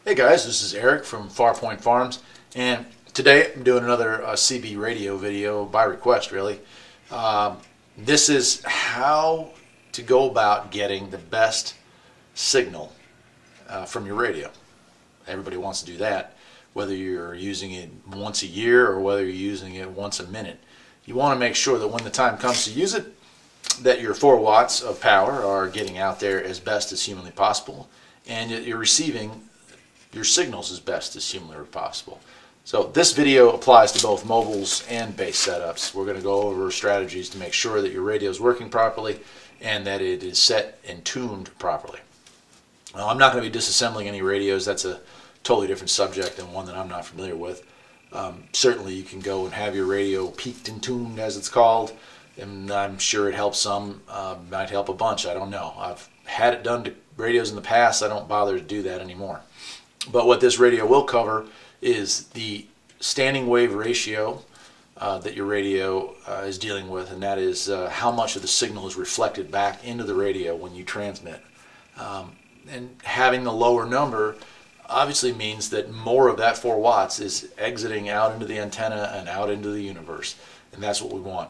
Hey guys, this is Eric from Farpoint Farms, and today I'm doing another CB radio video by request, really. This is how to go about getting the best signal from your radio. Everybody wants to do that, whether you're using it once a year or whether you're using it once a minute. You want to make sure that when the time comes to use it, that your 4 watts of power are getting out there as best as humanly possible, and you're receiving your signals as best as humanly possible. So this video applies to both mobiles and base setups. We're going to go over strategies to make sure that your radio is working properly and that it is set and tuned properly. Now, I'm not going to be disassembling any radios. That's a totally different subject and one that I'm not familiar with. Certainly you can go and have your radio peaked and tuned, as it's called, and I'm sure it helps some, might help a bunch, I don't know. I've had it done to radios in the past. I don't bother to do that anymore. But what this radio will cover is the standing wave ratio that your radio is dealing with, and that is how much of the signal is reflected back into the radio when you transmit. And having the lower number obviously means that more of that 4 watts is exiting out into the antenna and out into the universe, and that's what we want.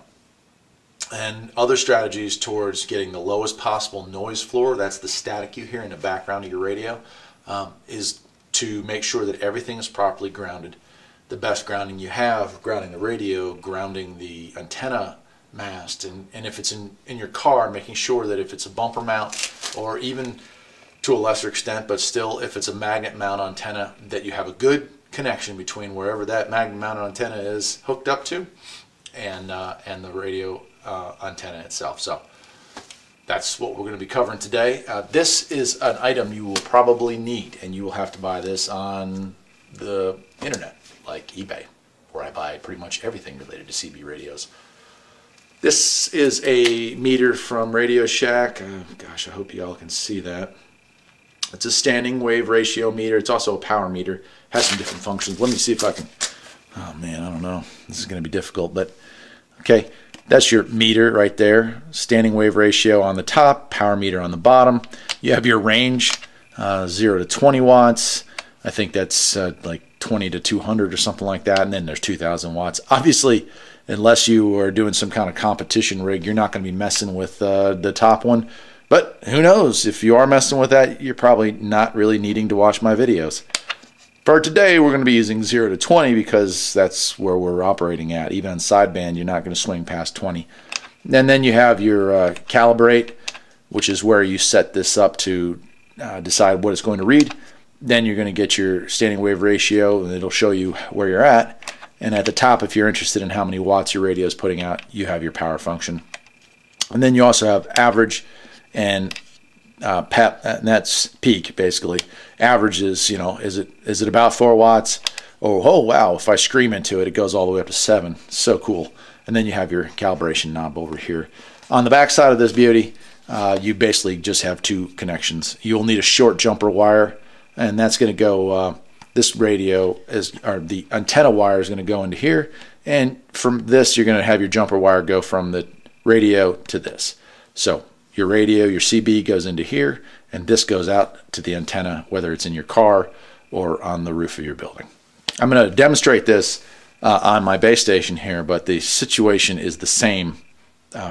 And other strategies towards getting the lowest possible noise floor, that's the static you hear in the background of your radio, is to make sure that everything is properly grounded. The best grounding you have, grounding the radio, grounding the antenna mast, and if it's in your car, making sure that if it's a bumper mount, or even to a lesser extent, but still if it's a magnet mount antenna, that you have a good connection between wherever that magnet mounted antenna is hooked up to and the radio antenna itself. So that's what we're going to be covering today. This is an item you will probably need, and you will have to buy this on the internet, like eBay, where I buy pretty much everything related to CB radios. This is a meter from Radio Shack. Gosh, I hope you all can see that. It's a standing wave ratio meter. It's also a power meter. Has some different functions. Let me see if I can... Oh man, I don't know. This is going to be difficult, but okay. That's your meter right there. Standing wave ratio on the top, power meter on the bottom. You have your range, 0 to 20 watts. I think that's like 20 to 200 or something like that. And then there's 2,000 watts. Obviously, unless you are doing some kind of competition rig, you're not going to be messing with the top one. But who knows? If you are messing with that, you're probably not really needing to watch my videos. For today, we're going to be using 0 to 20 because that's where we're operating at. Even on sideband, you're not going to swing past 20. And then you have your calibrate, which is where you set this up to decide what it's going to read. Then you're going to get your standing wave ratio, and it'll show you where you're at. And at the top, if you're interested in how many watts your radio is putting out, you have your power function. And then you also have average and PEP, and that's peak basically. Average is, you know, is it about 4 watts? Oh wow, if I scream into it, it goes all the way up to 7. So cool. And then you have your calibration knob over here. On the back side of this beauty, you basically just have 2 connections. You'll need a short jumper wire, and that's going to go, this radio is, or the antenna wire is going to go into here, and from this you're going to have your jumper wire go from the radio to this. So your radio, your CB goes into here, and this goes out to the antenna, whether it's in your car or on the roof of your building. I'm going to demonstrate this on my base station here, but the situation is the same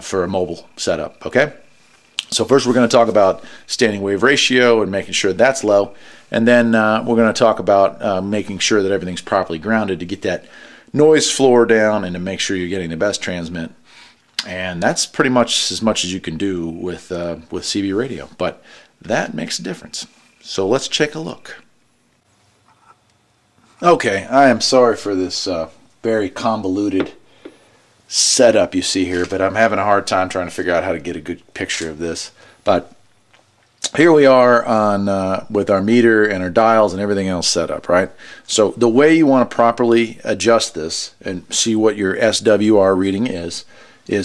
for a mobile setup, okay? So first we're going to talk about standing wave ratio and making sure that's low, and then we're going to talk about making sure that everything's properly grounded to get that noise floor down and to make sure you're getting the best transmit. And that's pretty much as you can do with CB radio, but that makes a difference. So let's take a look. Okay, I am sorry for this very convoluted setup you see here, but I'm having a hard time trying to figure out how to get a good picture of this. But here we are on with our meter and our dials and everything else set up, right? So the way you want to properly adjust this and see what your SWR reading is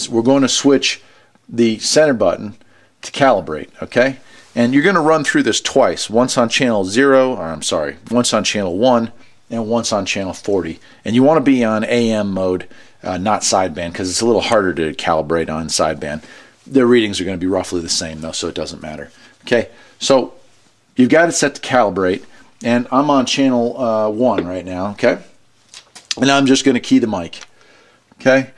we're going to switch the center button to calibrate, okay? And you're going to run through this twice, once on channel 0, or I'm sorry, once on channel 1 and once on channel 40. And you want to be on AM mode, not sideband, because it's a little harder to calibrate on sideband. The readings are going to be roughly the same though, so it doesn't matter. Okay, so you've got it set to calibrate, and I'm on channel 1 right now, okay? And I'm just going to key the mic, okay?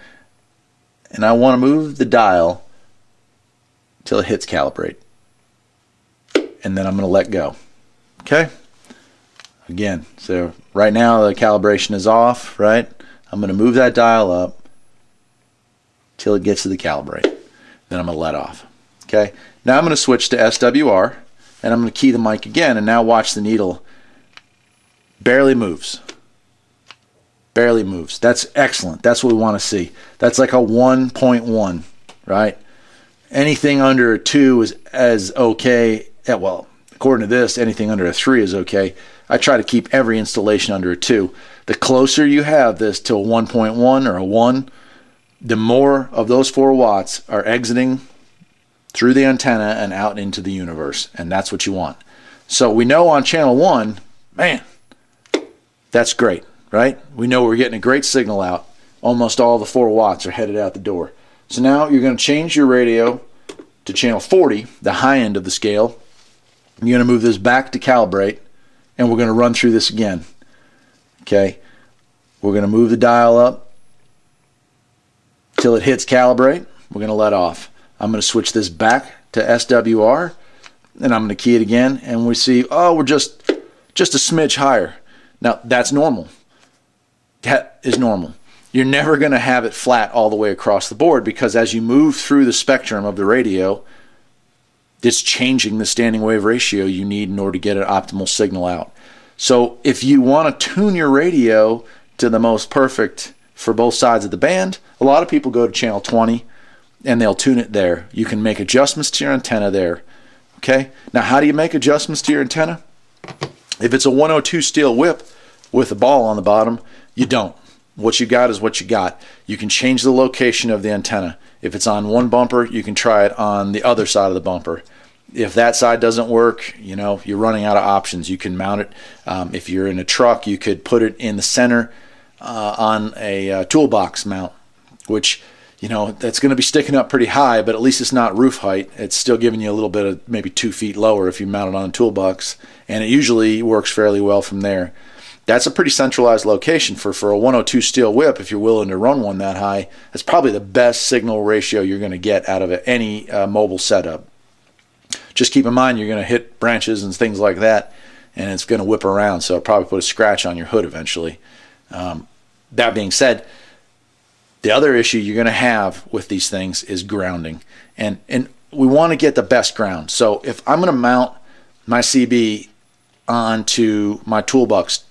And I want to move the dial till it hits calibrate. And then I'm going to let go, okay? Again, so right now the calibration is off, right? I'm going to move that dial up till it gets to the calibrate. Then I'm going to let off, okay? Now I'm going to switch to SWR, and I'm going to key the mic again, and now watch the needle barely moves. Barely moves. That's excellent. That's what we want to see. That's like a 1.1, right? Anything under a 2 is as okay. Yeah, well, according to this, anything under a 3 is okay. I try to keep every installation under a 2. The closer you have this to a 1.1 or a 1, the more of those 4 watts are exiting through the antenna and out into the universe, and that's what you want. So we know on channel 1, man, that's great, right? We know we're getting a great signal out. Almost all the 4 watts are headed out the door. So now you're going to change your radio to channel 40, the high end of the scale. You're going to move this back to calibrate, and we're going to run through this again. Okay, we're going to move the dial up till it hits calibrate. We're going to let off. I'm going to switch this back to SWR, and I'm going to key it again, and we see, oh, we're just a smidge higher. Now, that's normal. That is normal. You're never going to have it flat all the way across the board, because as you move through the spectrum of the radio, it's changing the standing wave ratio you need in order to get an optimal signal out. So if you want to tune your radio to the most perfect for both sides of the band, a lot of people go to channel 20 and they'll tune it there. You can make adjustments to your antenna there. Okay? Now, how do you make adjustments to your antenna? If it's a 102 steel whip with a ball on the bottom, you don't. What you got is what you got. You can change the location of the antenna. If it's on one bumper, you can try it on the other side of the bumper. If that side doesn't work, you know, you're running out of options. You can mount it. If you're in a truck, you could put it in the center on a toolbox mount, which, you know, that's going to be sticking up pretty high, but at least it's not roof height. It's still giving you a little bit of maybe 2 feet lower if you mount it on a toolbox, and it usually works fairly well from there. That's a pretty centralized location for a 102 steel whip. If you're willing to run one that high, that's probably the best signal ratio you're going to get out of any mobile setup. Just keep in mind you're going to hit branches and things like that, and it's going to whip around, so it'll probably put a scratch on your hood eventually. That being said, the other issue you're going to have with these things is grounding, and we want to get the best ground. So if I'm going to mount my CB onto my toolbox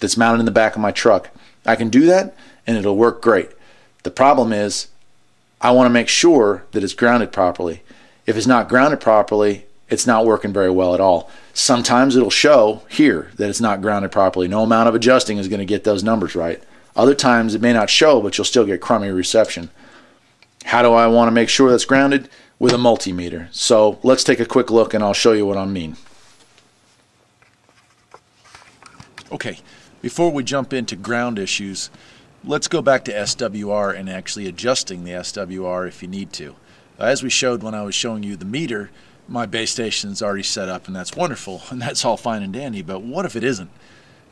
that's mounted in the back of my truck, I can do that and it'll work great. The problem is I want to make sure that it's grounded properly. If it's not grounded properly, it's not working very well at all. Sometimes it'll show here that it's not grounded properly. No amount of adjusting is going to get those numbers right. Other times it may not show, but you'll still get crummy reception. How do I want to make sure that's grounded? With a multimeter. So let's take a quick look and I'll show you what I mean. Okay, before we jump into ground issues, let's go back to SWR and actually adjusting the SWR if you need to. As we showed when I was showing you the meter, my base station is already set up, and that's wonderful, and that's all fine and dandy, but what if it isn't?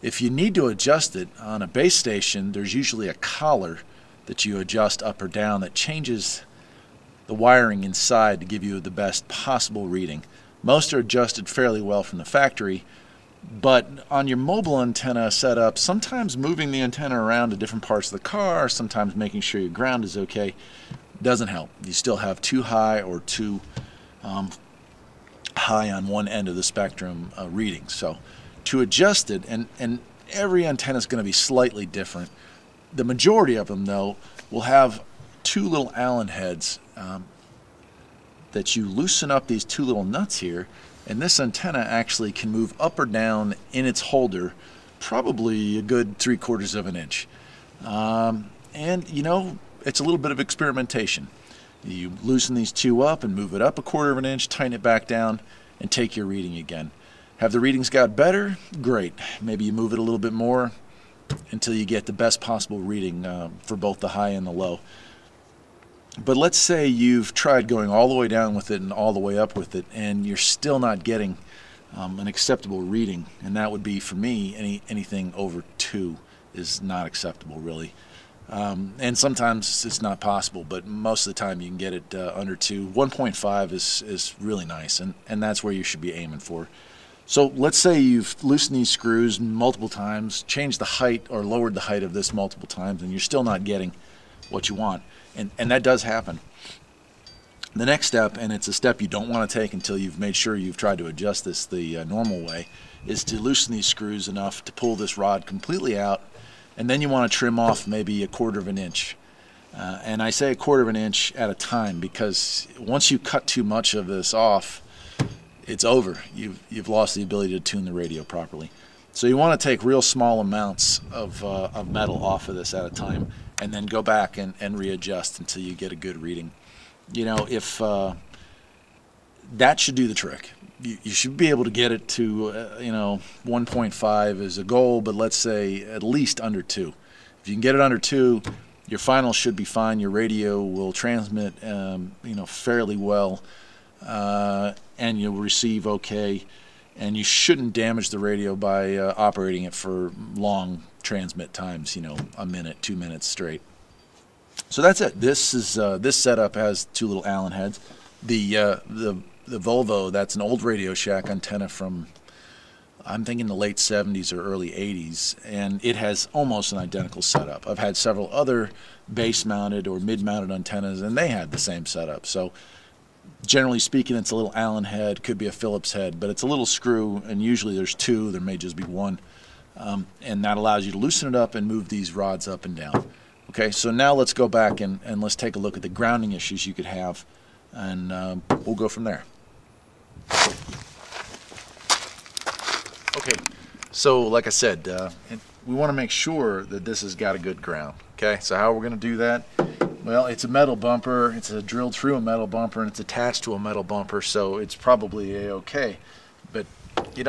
If you need to adjust it on a base station, there's usually a collar that you adjust up or down that changes the wiring inside to give you the best possible reading. Most are adjusted fairly well from the factory, but on your mobile antenna setup, sometimes moving the antenna around to different parts of the car, sometimes making sure your ground is okay, doesn't help. You still have too high or too high on one end of the spectrum reading. So to adjust it, and every antenna is going to be slightly different. The majority of them, though, will have 2 little Allen heads that you loosen up these 2 little nuts here, and this antenna actually can move up or down in its holder probably a good 3/4 of an inch. And you know, it's a little bit of experimentation. You loosen these 2 up and move it up a 1/4 of an inch, tighten it back down, and take your reading again. Have the readings got better? Great. Maybe you move it a little bit more until you get the best possible reading for both the high and the low. But let's say you've tried going all the way down with it and all the way up with it, and you're still not getting an acceptable reading, and that would be for me anything over 2 is not acceptable really. And sometimes it's not possible, but most of the time you can get it under 2. 1.5 is really nice, and that's where you should be aiming for. So let's say you've loosened these screws multiple times, changed the height or lowered the height of this multiple times, and you're still not getting what you want. And that does happen. The next step, and it's a step you don't want to take until you've made sure you've tried to adjust this the normal way, is to loosen these screws enough to pull this rod completely out, and then you want to trim off maybe 1/4 of an inch. And I say 1/4 of an inch at a time because once you cut too much of this off, it's over. You've lost the ability to tune the radio properly. So you want to take real small amounts of metal off of this at a time, and then go back and readjust until you get a good reading. You know, if that should do the trick. You should be able to get it to 1.5 is a goal, but let's say at least under 2. If you can get it under 2, your final should be fine. Your radio will transmit fairly well, and you'll receive okay, and you shouldn't damage the radio by operating it for long transmit times, a minute, 2 minutes straight. So that's it. This setup has 2 little Allen heads. The Volvo, that's an old Radio Shack antenna from, I'm thinking, the late 70s or early 80s, and it has almost an identical setup. I've had several other base-mounted or mid-mounted antennas, and they had the same setup. So generally speaking, it's a little Allen head, could be a Phillips head, but it's a little screw, and usually there's 2, there may just be 1, and that allows you to loosen it up and move these rods up and down. Okay, so now let's go back and let's take a look at the grounding issues you could have, and we'll go from there. Okay, so like I said, we want to make sure that this has got a good ground. Okay, so how are we going to do that? Well, it's a metal bumper, it's drilled through a metal bumper, and it's attached to a metal bumper, so it's probably a-okay. But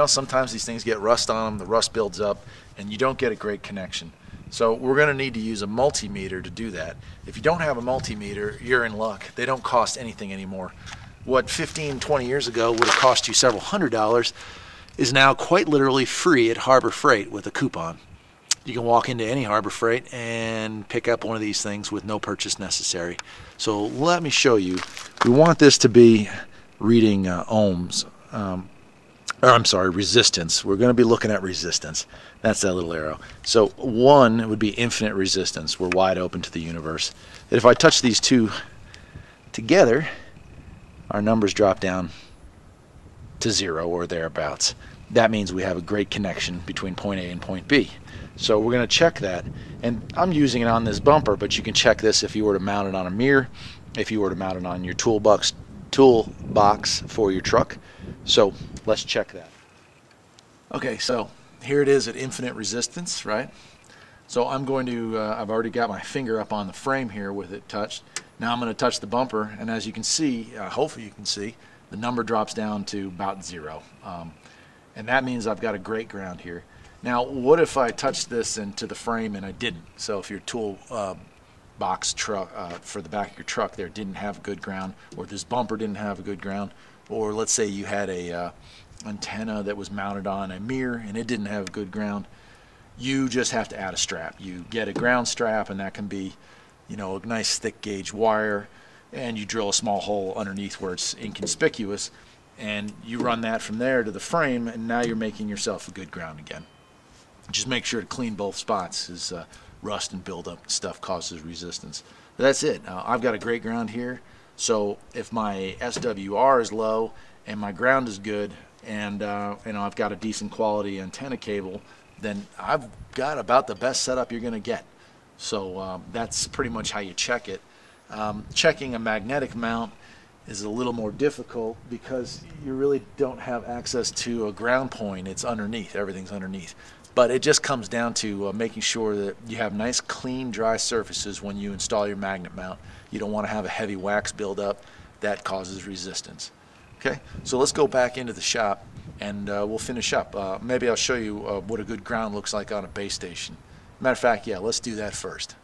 sometimes these things get rust on them, the rust builds up, and you don't get a great connection. So we're going to need to use a multimeter to do that. If you don't have a multimeter, you're in luck. They don't cost anything anymore. What 15, 20 years ago would have cost you several $100s is now quite literally free at Harbor Freight with a coupon. You can walk into any Harbor Freight and pick up one of these things with no purchase necessary. So let me show you. We want this to be reading ohms. Resistance. We're going to be looking at resistance. That's that little arrow. So 1 would be infinite resistance. We're wide open to the universe. If I touch these 2 together, our numbers drop down to 0 or thereabouts. That means we have a great connection between point A and point B. So we're going to check that, and I'm using it on this bumper, but you can check this if you were to mount it on a mirror, if you were to mount it on your toolbox for your truck. So let's check that. Okay, so here it is at infinite resistance, right? So I'm going to, I've already got my finger up on the frame here with it touched. Now I'm going to touch the bumper, and as you can see, hopefully you can see, the number drops down to about 0. And that means I've got a great ground here. Now, what if I touched this into the frame and I didn't? So if your tool box truck for the back of your truck there didn't have good ground, or this bumper didn't have a good ground, or let's say you had a antenna that was mounted on a mirror and it didn't have good ground, you just have to add a strap. You get a ground strap, and that can be, a nice thick gauge wire, and you drill a small hole underneath where it's inconspicuous, and you run that from there to the frame, and now you're making yourself a good ground again. Just make sure to clean both spots, as rust and buildup and stuff causes resistance. But that's it. I've got a great ground here, so if my SWR is low and my ground is good, and I've got a decent quality antenna cable, then I've got about the best setup you're going to get. So that's pretty much how you check it. Checking a magnetic mount is a little more difficult because you really don't have access to a ground point. It's underneath. Everything's underneath. But it just comes down to making sure that you have nice, clean, dry surfaces when you install your magnet mount. You don't want to have a heavy wax buildup. That causes resistance. Okay, so let's go back into the shop, and we'll finish up. Maybe I'll show you what a good ground looks like on a base station. Matter of fact, yeah, let's do that first.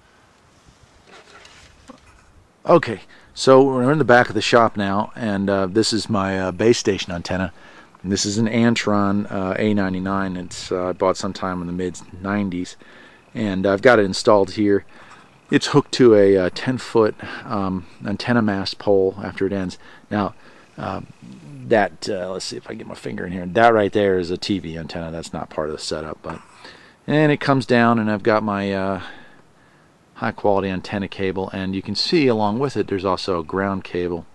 Okay, so we're in the back of the shop now, and this is my base station antenna. And this is an Antron A99. It's I bought sometime in the mid-90s, and I've got it installed here. It's hooked to a 10-foot antenna mast pole after it ends. Now, let's see if I get my finger in here. That right there is a TV antenna. That's not part of the setup, and it comes down, and I've got my high-quality antenna cable, and you can see along with it there's also a ground cable.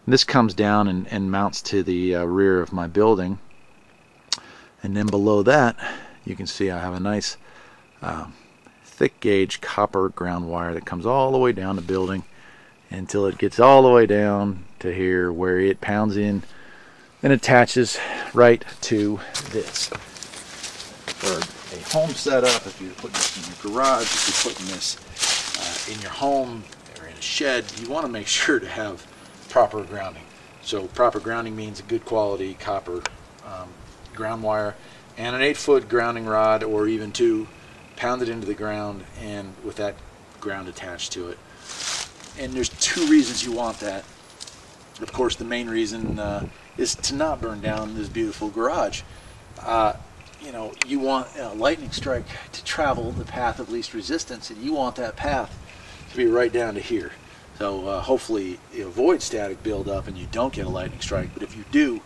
And this comes down and mounts to the rear of my building, and then below that you can see I have a nice thick gauge copper ground wire that comes all the way down the building until it gets all the way down to here, where it pounds in and attaches right to this. For a home setup, if you're putting this in your garage, if you're putting this in your home or in a shed, you want to make sure to have proper grounding. So proper grounding means a good quality copper ground wire and an 8-foot grounding rod, or even 2, pounded into the ground and with that ground attached to it. And there's 2 reasons you want that. Of course, the main reason is to not burn down this beautiful garage. You know, you want a lightning strike to travel the path of least resistance, and you want that path to be right down to here. So hopefully you avoid static buildup and you don't get a lightning strike. But if you do,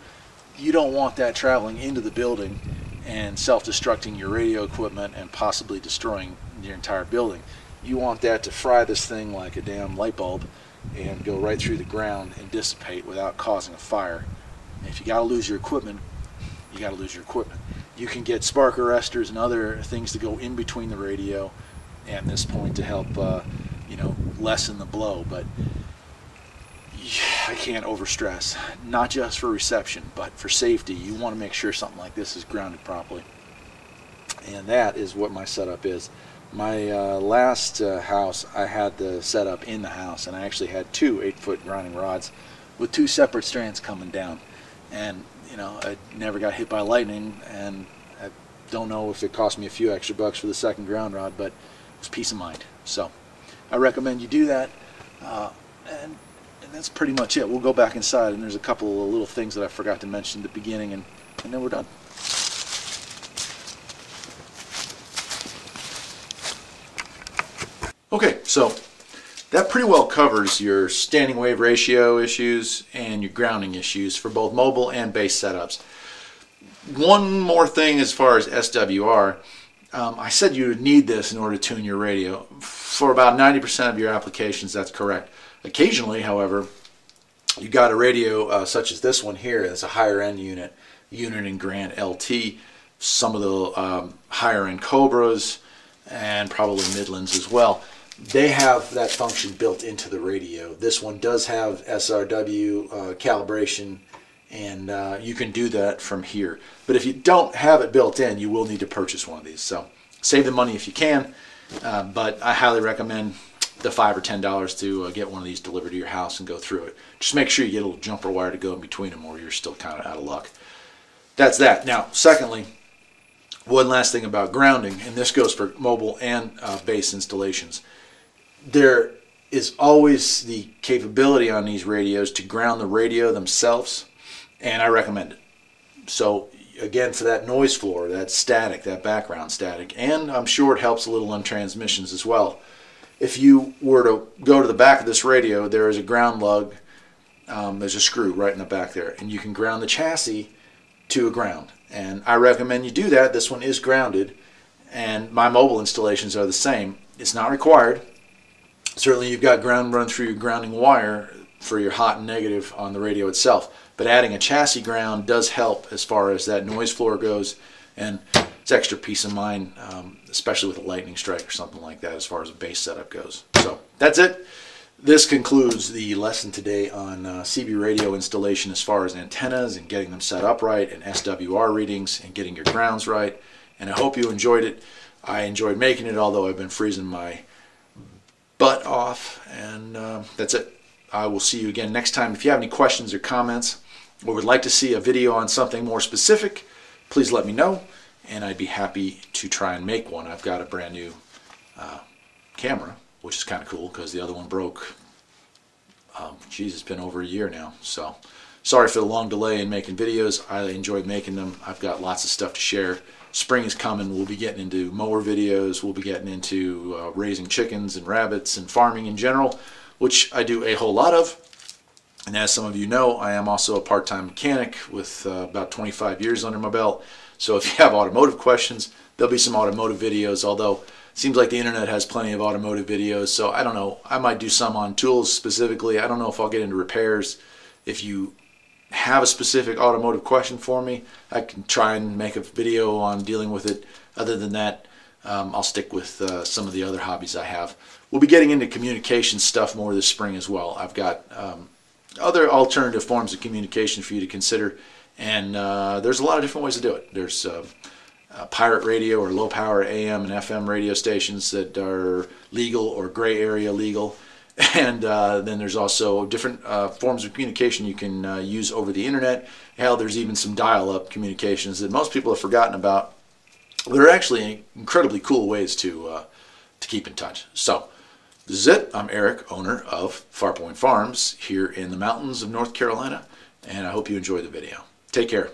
you don't want that traveling into the building and self-destructing your radio equipment and possibly destroying your entire building. You want that to fry this thing like a damn light bulb and go right through the ground and dissipate without causing a fire. And if you got to lose your equipment, you got to lose your equipment. You can get spark arresters and other things to go in between the radio and this point to help you know, lessen the blow. But I can't overstress, not just for reception, but for safety. You want to make sure something like this is grounded properly, and that is what my setup is. My last house, I had the setup in the house, and I actually had 2 8-foot grounding rods with 2 separate strands coming down. And you know, I never got hit by lightning, and I don't know if it cost me a few extra bucks for the second ground rod, but it was peace of mind. So I recommend you do that, and that's pretty much it. We'll go back inside, and there's a couple of little things that I forgot to mention at the beginning, and then we're done. Okay, so that pretty well covers your standing wave ratio issues and your grounding issues for both mobile and base setups. One more thing as far as SWR, I said you would need this in order to tune your radio. For about 90% of your applications, that's correct. Occasionally, however, you got a radio such as this one here. It's a higher end unit in Grant LT. Some of the higher end Cobras and probably Midlands as well. They have that function built into the radio. This one does have SRW calibration, and you can do that from here. But if you don't have it built in, you will need to purchase one of these. So save the money if you can, but I highly recommend the $5 or $10 to get one of these delivered to your house and go through it. Just make sure you get a little jumper wire to go in between them, or you're still kind of out of luck. That's that. Now, secondly, one last thing about grounding, and this goes for mobile and base installations. There is always the capability on these radios to ground the radio themselves, and I recommend it. So again, for that noise floor, that static, that background static, and I'm sure it helps a little on transmissions as well. If you were to go to the back of this radio, there is a ground lug. There's a screw right in the back there, and you can ground the chassis to a ground. And I recommend you do that. This one is grounded, and my mobile installations are the same. It's not required. Certainly you've got ground run through your grounding wire for your hot and negative on the radio itself, but adding a chassis ground does help as far as that noise floor goes, and it's extra peace of mind, especially with a lightning strike or something like that as far as a base setup goes. So that's it. This concludes the lesson today on CB radio installation as far as antennas and getting them set up right, and SWR readings and getting your grounds right. And I hope you enjoyed it. I enjoyed making it, although I've been freezing my butt off. And that's it. I will see you again next time. If you have any questions or comments, or would like to see a video on something more specific, please let me know, and I'd be happy to try and make one. I've got a brand new camera, which is kind of cool because the other one broke. Geez, it's been over a year now. So Sorry for the long delay in making videos. I enjoyed making them. I've got lots of stuff to share. Spring is coming. We'll be getting into mower videos. We'll be getting into raising chickens and rabbits and farming in general, which I do a whole lot of. And as some of you know, I am also a part-time mechanic with about 25 years under my belt. So if you have automotive questions, there'll be some automotive videos, although it seems like the internet has plenty of automotive videos. So I don't know. I might do some on tools specifically. I don't know if I'll get into repairs. If you have a specific automotive question for me, I can try and make a video on dealing with it. Other than that, I'll stick with some of the other hobbies I have. We'll be getting into communication stuff more this spring as well. I've got other alternative forms of communication for you to consider, and there's a lot of different ways to do it. There's pirate radio or low power AM and FM radio stations that are legal or gray area legal, and then there's also different forms of communication you can use over the internet. Hell, there's even some dial-up communications that most people have forgotten about. They're actually incredibly cool ways to keep in touch. So this is it. I'm Eric, owner of Farpoint Farms here in the mountains of North Carolina, and I hope you enjoy the video. Take care.